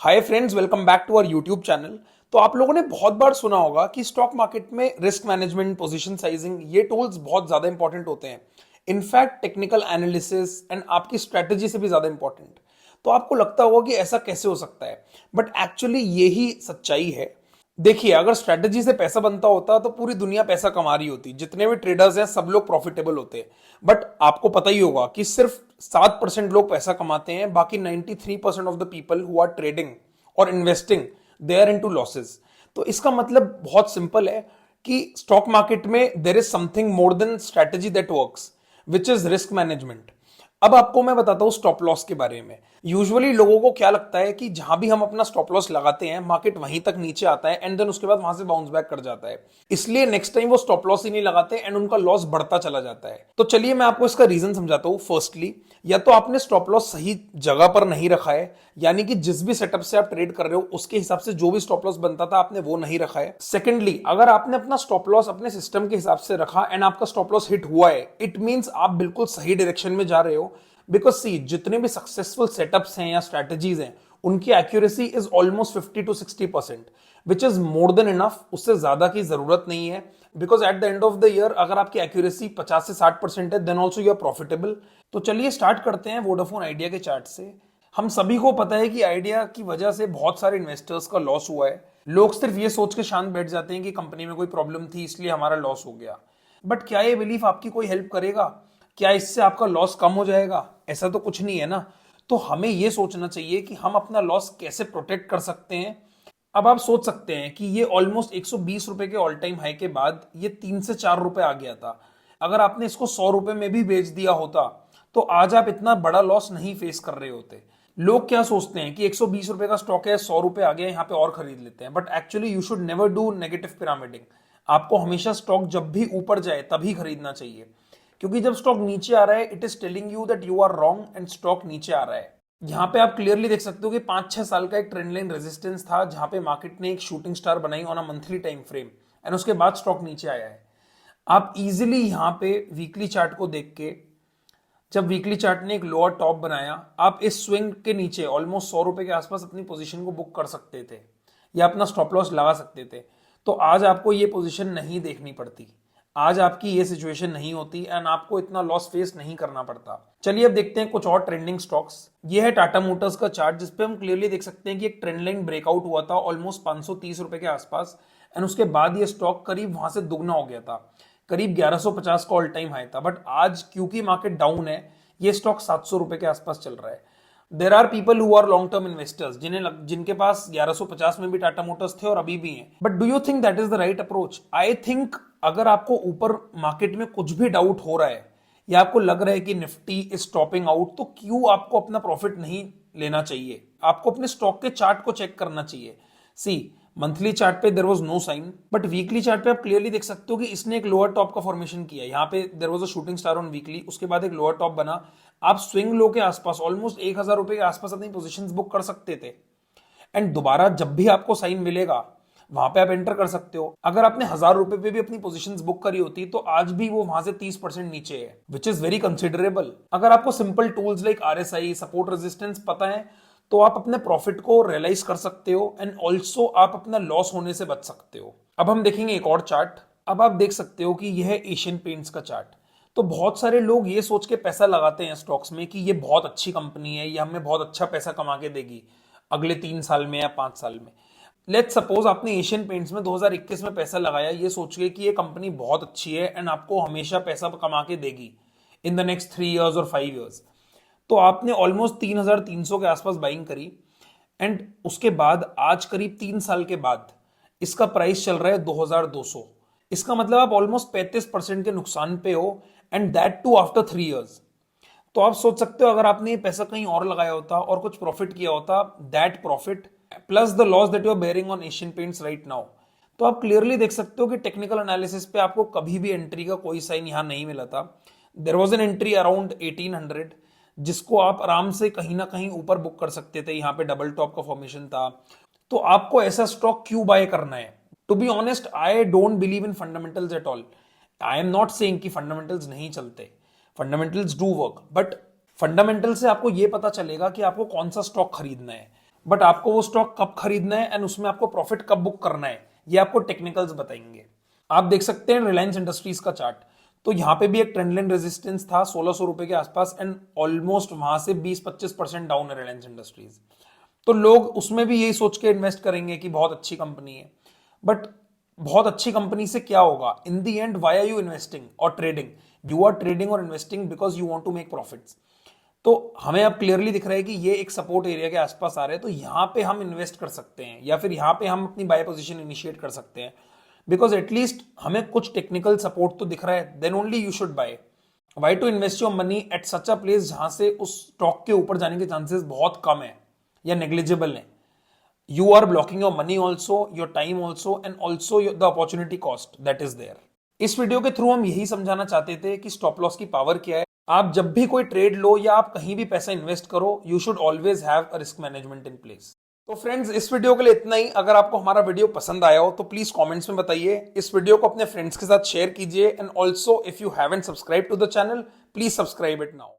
Hi friends, welcome back to our YouTube channel. तो आप लोगों ने बहुत बार सुना होगा कि स्टॉक मार्केट में रिस्क मैनेजमेंट, पोजीशन साइजिंग, ये टूल्स बहुत ज्यादा इंपॉर्टेंट होते हैं। इनफैक्ट टेक्निकल एनालिसिस एंड आपकी स्ट्रेटेजी से भी ज्यादा इंपॉर्टेंट। तो आपको लगता होगा कि ऐसा कैसे हो सकता है, बट एक्चुअली यही सच्चाई है। देखिए, अगर स्ट्रेटजी से पैसा बनता होता तो पूरी दुनिया पैसा कमा रही होती, जितने भी ट्रेडर्स हैं सब लोग प्रॉफिटेबल होते। बट आपको पता ही होगा कि सिर्फ 7% लोग पैसा कमाते हैं, बाकी 93% of the people who are trading और investing they are into losses. तो इसका मतलब बहुत सिंपल है कि स्टॉक मार्केट में there is something more than strategy that works, which is risk management. अब आपको मैं बताता हूं स्टॉप लॉस के बारे में। यूजुअली लोगों को क्या लगता है कि जहां भी हम अपना स्टॉप लॉस लगाते हैं, मार्केट वहीं तक नीचे आता है एंड देन उसके बाद वहां से बाउंस बैक कर जाता है, इसलिए नेक्स्ट टाइम वो स्टॉप लॉस ही नहीं लगाते एंड उनका लॉस बढ़ता चला जाता है। तो चलिए मैं आपको इसका रीजन समझाता हूं। फर्स्टली, या तो आपने स्टॉप लॉस सही जगह पर नहीं रखा है, यानी कि जिस भी सेटअप से आप ट्रेड कर रहे हो उसके हिसाब से जो भी स्टॉप लॉस बनता था आपने वो नहीं रखा है। सेकेंडली, अगर आपने अपना स्टॉप लॉस अपने सिस्टम के हिसाब से रखा एंड आपका स्टॉप लॉस हिट हुआ है, इट मींस आप बिल्कुल सही डायरेक्शन में जा रहे हो। बिकॉज सी, जितने भी सक्सेसफुल सेटअप्स हैं या स्ट्रैटेजीज हैं, उनकी accuracy is almost 50 to 60%, which is more than enough. उससे ज्यादा की जरूरत नहीं है। Because at the end of the year अगर आपकी एक्यूरेसी 50 से 60% है, then also you are profitable. तो चलिए स्टार्ट करते हैं वोडाफोन आइडिया के चार्ट से। हम सभी को पता है कि आइडिया की वजह से बहुत सारे इन्वेस्टर्स का लॉस हुआ है। लोग सिर्फ ये सोच के शांत बैठ जाते हैं कि कंपनी में कोई प्रॉब्लम थी इसलिए हमारा लॉस हो गया। बट क्या ये बिलीफ आपकी कोई हेल्प करेगा? क्या इससे आपका लॉस कम हो जाएगा? ऐसा तो कुछ नहीं है ना। तो हमें यह सोचना चाहिए कि हम अपना लॉस कैसे प्रोटेक्ट कर सकते हैं। अब आप सोच सकते हैं कि ये ऑलमोस्ट 120 रुपए के ऑल टाइम हाई के बाद ये 3 से 4 रुपए आ गया था। अगर आपने इसको 100 रुपए में भी बेच दिया होता तो आज आप इतना बड़ा लॉस नहीं फेस कर रहे होते। लोग क्या सोचते हैं कि 120 रुपए का स्टॉक है, 100 रुपए आ गया, यहाँ पे और खरीद लेते हैं। But actually you should never do negative pyramiding. आपको हमेशा स्टॉक जब भी ऊपर जाए तभी खरीदना चाहिए, क्योंकि जब स्टॉक नीचे आ रहा है, it is telling you that you are wrong and stock नीचे आ रहा है। यहाँ पे आप क्लियरली देख सकते हो कि 5-6 साल का एक ट्रेंड लाइन रेजिस्टेंस था, जहां पे मार्केट ने एक शूटिंग स्टार बनाई on a monthly time frame and उसके बाद स्टॉक नीचे आया है। आप इजीली यहाँ पे वीकली चार्ट को देख के, जब वीकली चार्ट ने एक लोअर टॉप बनाया, आप इस स्विंग के नीचे ऑलमोस्ट 100 रुपए के आसपास अपनी पोजीशन को बुक कर सकते थे या अपना स्टॉप लॉस लगा सकते थे। तो आज आपको ये पोजीशन नहीं देखनी पड़ती, आज आपकी ये सिचुएशन नहीं होती एंड आपको इतना लॉस फेस नहीं करना पड़ता। चलिए अब देखते हैं कुछ और ट्रेंडिंग स्टॉक्स। ये है टाटा मोटर्स का चार्ट, जिसपे हम क्लियरली देख सकते हैं कि एक ट्रेंड लाइन ब्रेकआउट हुआ था ऑलमोस्ट 530 रुपए के आसपास एंड उसके बाद ये स्टॉक करीब वहां से दुगना हो गया था, करीब 1150 का ऑल टाइम हाई था। बट आज क्योंकि मार्केट डाउन है, ये स्टॉक 700 रुपए के आसपास चल रहा है। There are people who are long term investors जिनके पास 1150 में भी टाटा मोटर्स थे और अभी भी हैं। But do you think that is the right approach? I think अगर आपको ऊपर मार्केट में कुछ भी डाउट हो रहा है या आपको लग रहा है कि निफ्टी इज टॉपिंग आउट, तो क्यों आपको अपना प्रॉफिट नहीं लेना चाहिए? आपको अपने स्टॉक के चार्ट को चेक करना चाहिए। सी, मंथली चार्ट पे there was no sign, but weekly chart पे आप क्लियरली देख सकते हो कि इसने एक लोअर टॉप का फॉर्मेशन किया। यहाँ पे there was a shooting star on weekly, उसके बाद एक लोअर टॉप बना। आप स्विंग लो के आसपास ऑलमोस्ट 1000 रुपए के आसपास अपनी पोजीशंस बुक कर सकते थे एंड दोबारा जब भी आपको साइन मिलेगा वहां पे आप एंटर कर सकते हो। अगर आपने 1000 रुपए पे भी अपनी पोजीशंस बुक करी होती तो आज भी वो वहां से 30% नीचे है, विच इज वेरी कंसिडरेबल। अगर आपको simple tools like RSI, support, resistance पता है तो आप अपने प्रॉफिट को रियलाइज कर सकते हो एंड ऑल्सो आप अपना लॉस होने से बच सकते हो। अब हम देखेंगे एक और चार्ट। अब आप देख सकते हो कि यह है एशियन पेंट्स का चार्ट। तो बहुत सारे लोग ये सोच के पैसा लगाते हैं स्टॉक्स में कि ये बहुत अच्छी कंपनी है, ये हमें बहुत अच्छा पैसा कमा के देगी अगले 3 साल में या 5 साल में। लेट्स सपोज आपने एशियन पेंट्स में 2021 में पैसा लगाया ये सोच के कि ये कंपनी बहुत अच्छी है एंड आपको हमेशा पैसा कमा के देगी इन द नेक्स्ट 3 ईयर्स और 5 ईयर्स। तो आपने ऑलमोस्ट 3300 के आसपास बाइंग करी एंड उसके बाद आज करीब 3 साल के बाद इसका प्राइस चल रहा है 2200। इसका मतलब आप ऑलमोस्ट 35% के नुकसान पे हो and that too after 3 years. तो आप सोच सकते हो अगर आपने ये पैसा कहीं और लगाया होता और कुछ प्रॉफिट किया होता, that profit plus the loss that you are bearing on Asian Paints right now. तो आप क्लियरली देख सकते हो कि टेक्निकल एनालिसिस पे आपको कभी भी एंट्री का कोई साइन यहां नहीं मिला था। There was an entry around 1800 जिसको आप आराम से कहीं ना कहीं ऊपर बुक कर सकते थे। यहाँ पे डबल टॉप का फॉर्मेशन था। तो आपको ऐसा स्टॉक क्यों बाय करना है? To be honest, I don't believe in fundamentals at all. I am not saying कि फंडामेंटल्स नहीं चलते, fundamentals do work, but fundamental से आपको यह पता चलेगा कि आपको कौन सा स्टॉक खरीदना है। बट आपको वो स्टॉक कब खरीदना है एंड उसमें आपको प्रॉफिट कब बुक करना है, ये आपको टेक्निकल्स बताएंगे। आप देख सकते हैं रिलायंस इंडस्ट्रीज का चार्ट, तो यहां पे भी एक ट्रेंड लाइन रेजिस्टेंस था 1600 रुपए के आसपास एंड ऑलमोस्ट वहां से 20-25% डाउन है रिलायंस इंडस्ट्रीज। तो लोग उसमें भी यही सोच के इन्वेस्ट करेंगे कि बहुत अच्छी कंपनी है, बट बहुत अच्छी कंपनी से क्या होगा in the end? Why are you investing और ट्रेडिंग? यू आर ट्रेडिंग और investing because you want to make profits. तो हमें अब क्लियरली दिख रहा है कि ये एक सपोर्ट एरिया के आसपास आ रहे हैं, तो यहां पे हम इन्वेस्ट कर सकते हैं या फिर यहां पे हम अपनी बाय पोजीशन इनिशिएट कर सकते हैं, बिकॉज एटलीस्ट हमें कुछ टेक्निकल सपोर्ट तो दिख रहा है, then only you should buy. Why to invest your money at such a place जहां से उस स्टॉक के ऊपर जाने के चांसेस बहुत कम है या नेग्लिजिबल है। You are blocking your money also, your time also, and also the opportunity cost that is there. इस वीडियो के थ्रू हम यही समझाना चाहते थे कि स्टॉप लॉस की पावर क्या है। आप जब भी कोई ट्रेड लो या आप कहीं भी पैसा इन्वेस्ट करो, you should always have a risk management in place. तो फ्रेंड्स, इस वीडियो के लिए इतना ही। अगर आपको हमारा वीडियो पसंद आया हो तो प्लीज कमेंट्स में बताइए, इस वीडियो को अपने फ्रेंड्स के साथ शेयर कीजिए, and also if you haven't subscribe to the channel, please subscribe it now.